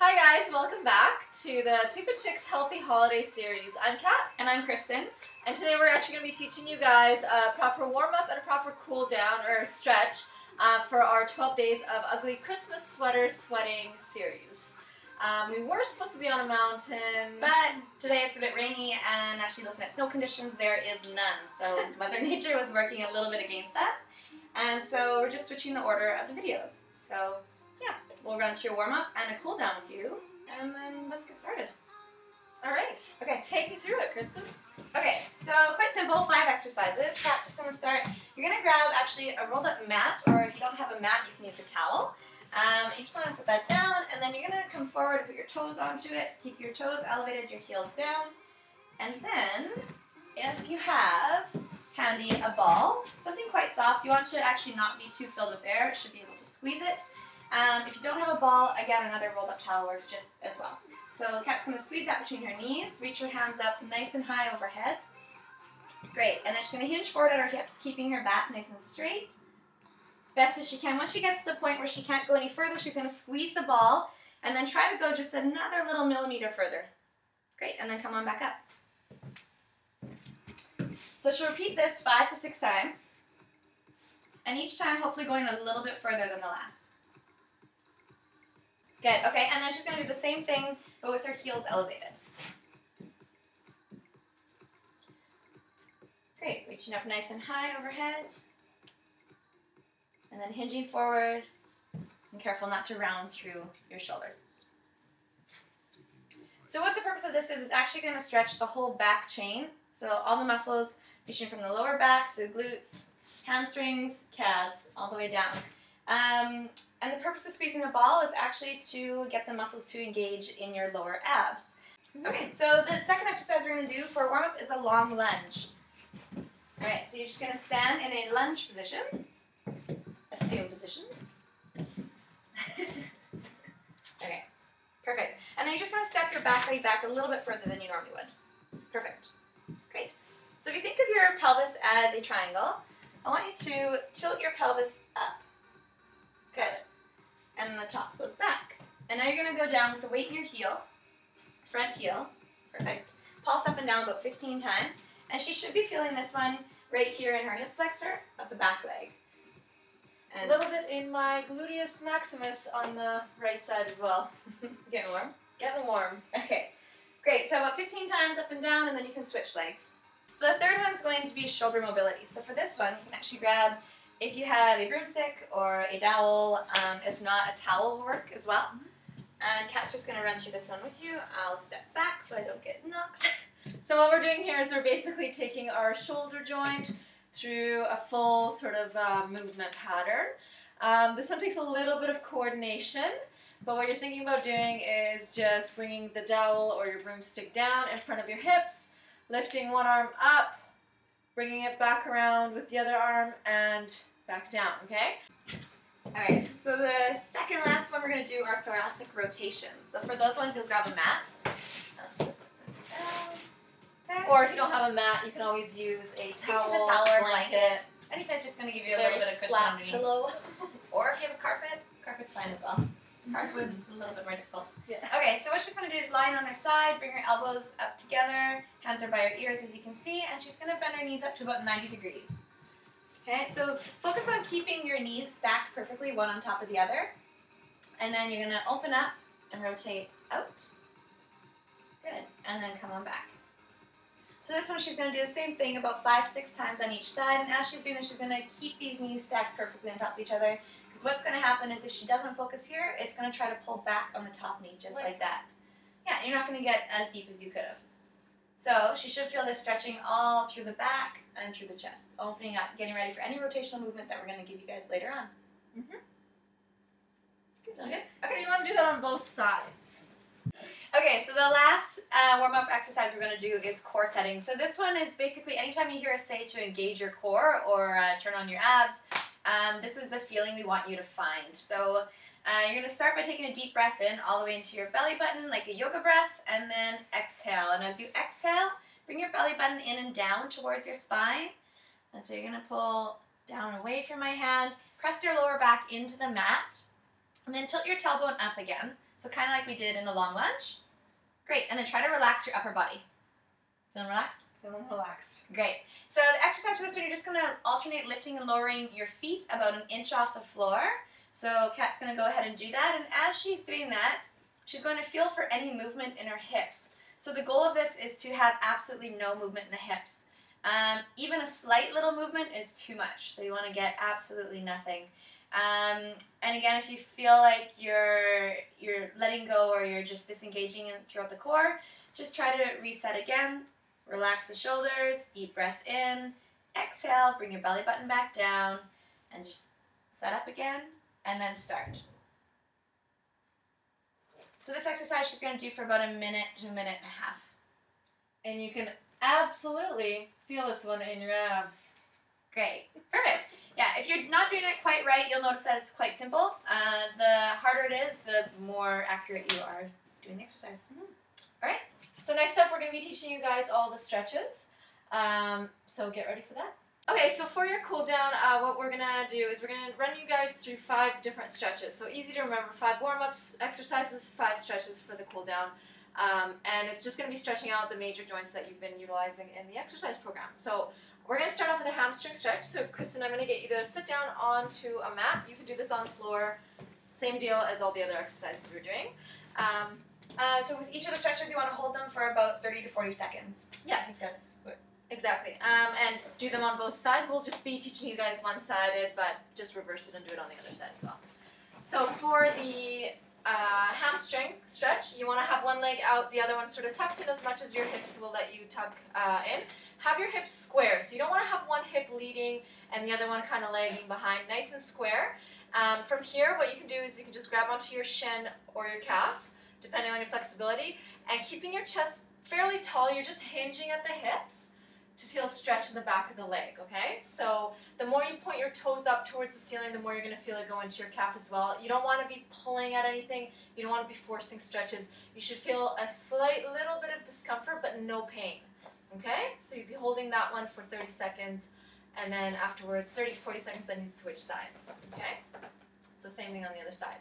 Hi guys, welcome back to the 2FITchicks Healthy Holiday Series. I'm Kat. And I'm Kristen. And today we're actually going to be teaching you guys a proper warm-up and a proper cool-down or stretch for our 12 days of ugly Christmas sweater sweating series. We were supposed to be on a mountain, But today it's a bit rainy, and actually looking at snow conditions, there is none. So Mother Nature was working a little bit against us. And so we're just switching the order of the videos. So yeah, we'll run through a warm-up and a cool-down with you, and then let's get started. All right. Okay. Take me through it, Kristen. Okay, so quite simple, 5 exercises. Kat's just going to start. You're going to grab actually a rolled up mat, or if you don't have a mat, you can use a towel. You just want to set that down, and then you're going to come forward and put your toes onto it. Keep your toes elevated, your heels down. And then, if you have handy a ball, something quite soft, you want to actually not be too filled with air. It should be able to squeeze it. If you don't have a ball, again, another rolled up towel works just as well. So Kat's going to squeeze that between her knees, reach her hands up nice and high overhead. Great, and then she's going to hinge forward at her hips, keeping her back nice and straight, as best as she can. Once she gets to the point where she can't go any further, she's going to squeeze the ball, and then try to go just another little millimeter further. Great, and then come on back up. So she'll repeat this 5 to 6 times, and each time hopefully going a little bit further than the last. Good, okay, and then she's going to do the same thing, but with her heels elevated. Great, reaching up nice and high overhead, and then hinging forward, and careful not to round through your shoulders. So what the purpose of this is actually going to stretch the whole back chain, so all the muscles, reaching from the lower back to the glutes, hamstrings, calves, all the way down. And the purpose of squeezing the ball is actually to get the muscles to engage in your lower abs. Okay, so the second exercise we're going to do for a warm-up is a long lunge. Alright, so you're just going to stand in a lunge position, assume position. Okay, perfect. And then you're just going to step your back leg back a little bit further than you normally would. Perfect. Great. So if you think of your pelvis as a triangle, I want you to tilt your pelvis up. Good. And then the top goes back. And now you're going to go down with the weight in your heel, front heel. Perfect. Pulse up and down about 15 times. And she should be feeling this one right here in her hip flexor of the back leg. And A little bit in my gluteus maximus on the right side as well. Getting warm? Getting warm. Okay. Great. So about 15 times up and down, and then you can switch legs. So the third one's going to be shoulder mobility. So for this one, you can actually grab, if you have a broomstick or a dowel, if not, a towel will work as well. And Kat's just going to run through this one with you. I'll step back so I don't get knocked. So what we're doing here is we're basically taking our shoulder joint through a full sort of movement pattern. This one takes a little bit of coordination, but what you're thinking about doing is just bringing the dowel or your broomstick down in front of your hips, lifting one arm up, bringing it back around with the other arm, and back down, okay? Alright, so the second last one we're going to do are thoracic rotations. So for those ones, you'll grab a mat. Let's just set this down. Okay. Or if you don't have a mat, you can always use a towel, use a towel or blanket. Anything's just going to give you a little bit of cushion flat underneath. pillow. Or if you have a carpet, carpet's fine as well. Hardwood is a little bit more difficult. Yeah. Okay, so what she's going to do is lie on her side, bring her elbows up together, hands are by her ears as you can see, and she's going to bend her knees up to about 90 degrees. Okay, so focus on keeping your knees stacked perfectly, one on top of the other. And then you're going to open up and rotate out. Good. And then come on back. So this one she's going to do the same thing about 5-6 times on each side, and as she's doing this, she's going to keep these knees stacked perfectly on top of each other. Because what's going to happen is if she doesn't focus here, it's going to try to pull back on the top knee, just like that. Yeah, you're not going to get as deep as you could have. So she should feel this stretching all through the back and through the chest, opening up, getting ready for any rotational movement that we're going to give you guys later on. Good, okay? So you want to do that on both sides. Okay, so the last warm-up exercise we're going to do is core setting. So this one is basically anytime you hear us say to engage your core or turn on your abs, this is the feeling we want you to find. So you're going to start by taking a deep breath in all the way into your belly button, like a yoga breath, and then exhale. And as you exhale, bring your belly button in and down towards your spine. And so you're going to pull down away from my hand, press your lower back into the mat, and then tilt your tailbone up again. So kind of like we did in the long lunge. Great, and then try to relax your upper body. Feeling relaxed? Feeling relaxed. Great. So the exercise for this one, you're just going to alternate lifting and lowering your feet about 1 inch off the floor. So Kat's going to go ahead and do that, and as she's doing that, she's going to feel for any movement in her hips. So the goal of this is to have absolutely no movement in the hips. Even a slight little movement is too much, so you want to get absolutely nothing. And again, if you feel like you're letting go or you're just disengaging throughout the core, just try to reset again. Relax the shoulders, deep breath in, exhale, bring your belly button back down, and just set up again, and then start. So this exercise she's going to do for about 1 minute to 1.5 minutes. And you can absolutely feel this one in your abs. Great. Perfect. Yeah, if you're not doing it quite right, you'll notice that it's quite simple. The harder it is, the more accurate you are doing the exercise. All right. So next up, we're going to be teaching you guys all the stretches. So get ready for that. Okay, so for your cool down, what we're going to do is we're going to run you guys through 5 different stretches. So easy to remember, 5 warm-ups exercises, 5 stretches for the cool down. And it's just going to be stretching out the major joints that you've been utilizing in the exercise program. So we're going to start off with a hamstring stretch. So Kristen, I'm going to get you to sit down onto a mat. You can do this on the floor. Same deal as all the other exercises we're doing. So with each of the stretches, you want to hold them for about 30 to 40 seconds. Yeah. I think that's what... Exactly. And do them on both sides. We'll just be teaching you guys one-sided, but just reverse it and do it on the other side as well. So for the hamstring stretch, you want to have one leg out, the other one sort of tucked in as much as your hips will let you tuck in. Have your hips square. So you don't want to have one hip leading and the other one kind of lagging behind. Nice and square. From here, what you can do is you can just grab onto your shin or your calf, depending on your flexibility, and keeping your chest fairly tall, you're just hinging at the hips to feel stretch in the back of the leg, okay? So the more you point your toes up towards the ceiling, the more you're going to feel it go into your calf as well. You don't want to be pulling at anything. You don't want to be forcing stretches. You should feel a slight little bit of discomfort, but no pain, okay? So you'd be holding that one for 30 seconds, and then afterwards, 30 to 40 seconds, then you switch sides, okay? So same thing on the other side.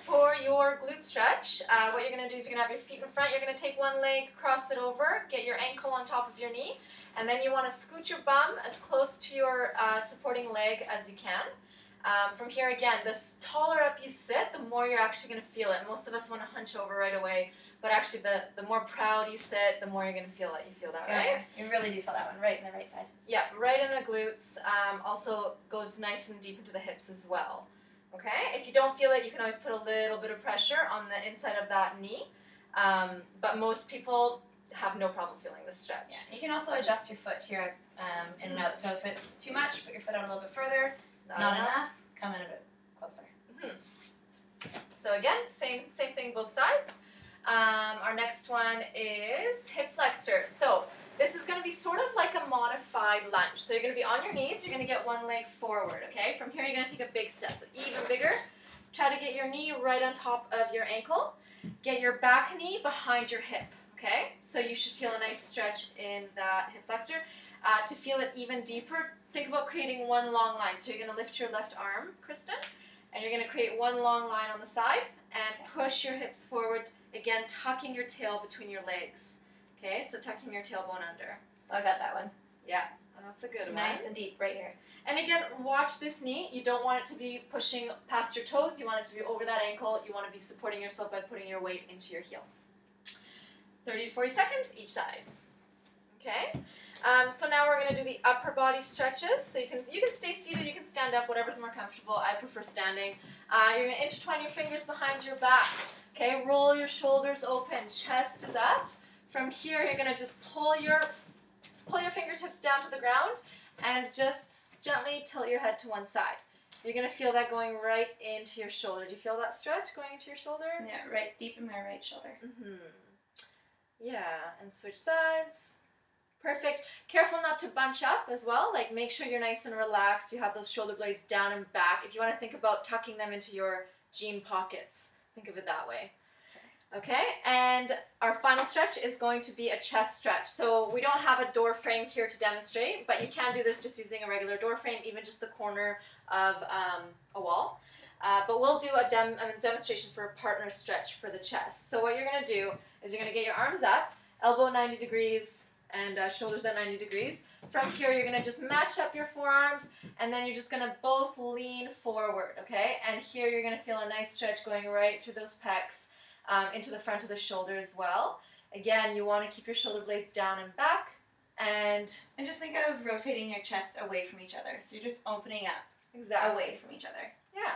For your glute stretch, what you're going to do is you're going to have your feet in front. You're going to take one leg, cross it over, get your ankle on top of your knee, and then you want to scoot your bum as close to your supporting leg as you can. From here, again, the taller up you sit, the more you're actually going to feel it. Most of us want to hunch over right away, but actually the more proud you sit, the more you're going to feel it. You feel that, right? Yeah, you really do feel that one, right in the right side. Yeah, right in the glutes. Also goes nice and deep into the hips as well. Okay, if you don't feel it, you can always put a little bit of pressure on the inside of that knee, but most people have no problem feeling this stretch. Yeah. You can also adjust your foot here in and out, so if it's too much, put your foot out a little bit further, not enough, come in a bit closer. So again, same thing both sides. Our next one is hip flexors. So this is going to be sort of like a modified lunge. So you're going to be on your knees, you're going to get one leg forward, okay? From here you're going to take a big step, so even bigger. Try to get your knee right on top of your ankle. Get your back knee behind your hip, okay? So you should feel a nice stretch in that hip flexor. To feel it even deeper, think about creating one long line. So you're going to lift your left arm, Kristen, and you're going to create one long line on the side and push your hips forward, again tucking your tail between your legs. Okay, so tucking your tailbone under. I got that one. Yeah, that's a good one. Nice and deep right here. And again, watch this knee. You don't want it to be pushing past your toes. You want it to be over that ankle. You want to be supporting yourself by putting your weight into your heel. 30 to 40 seconds each side. Okay. So now we're going to do the upper body stretches. So you can stay seated, you can stand up, whatever's more comfortable. I prefer standing. You're going to intertwine your fingers behind your back. Okay, roll your shoulders open, chest is up. From here, you're going to just pull your fingertips down to the ground and just gently tilt your head to one side. You're going to feel that going right into your shoulder. Do you feel that stretch going into your shoulder? Yeah, right deep in my right shoulder. Yeah, and switch sides. Perfect. Careful not to bunch up as well. Like, make sure you're nice and relaxed. You have those shoulder blades down and back. If you want to think about tucking them into your jean pockets, think of it that way. Okay, and our final stretch is going to be a chest stretch. So we don't have a door frame here to demonstrate, but you can do this just using a regular door frame, even just the corner of a wall. But we'll do a demonstration for a partner stretch for the chest. So what you're going to do is you're going to get your arms up, elbow 90 degrees, and shoulders at 90 degrees. From here, you're going to just match up your forearms, and then you're just going to both lean forward, okay? And here you're going to feel a nice stretch going right through those pecs into the front of the shoulder as well. Again, you want to keep your shoulder blades down and back, and just think of rotating your chest away from each other. So you're just opening up away from each other. Yeah.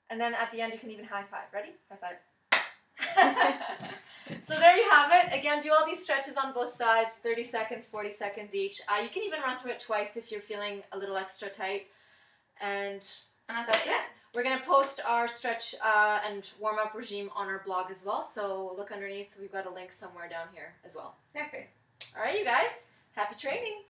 And then at the end, you can even high five. Ready? High five. So there you have it. Again, do all these stretches on both sides, 30 seconds, 40 seconds each. You can even run through it twice if you're feeling a little extra tight. And that's it. We're going to post our stretch and warm-up regime on our blog as well. So look underneath. We've got a link somewhere down here as well. Exactly. All right, you guys. Happy training.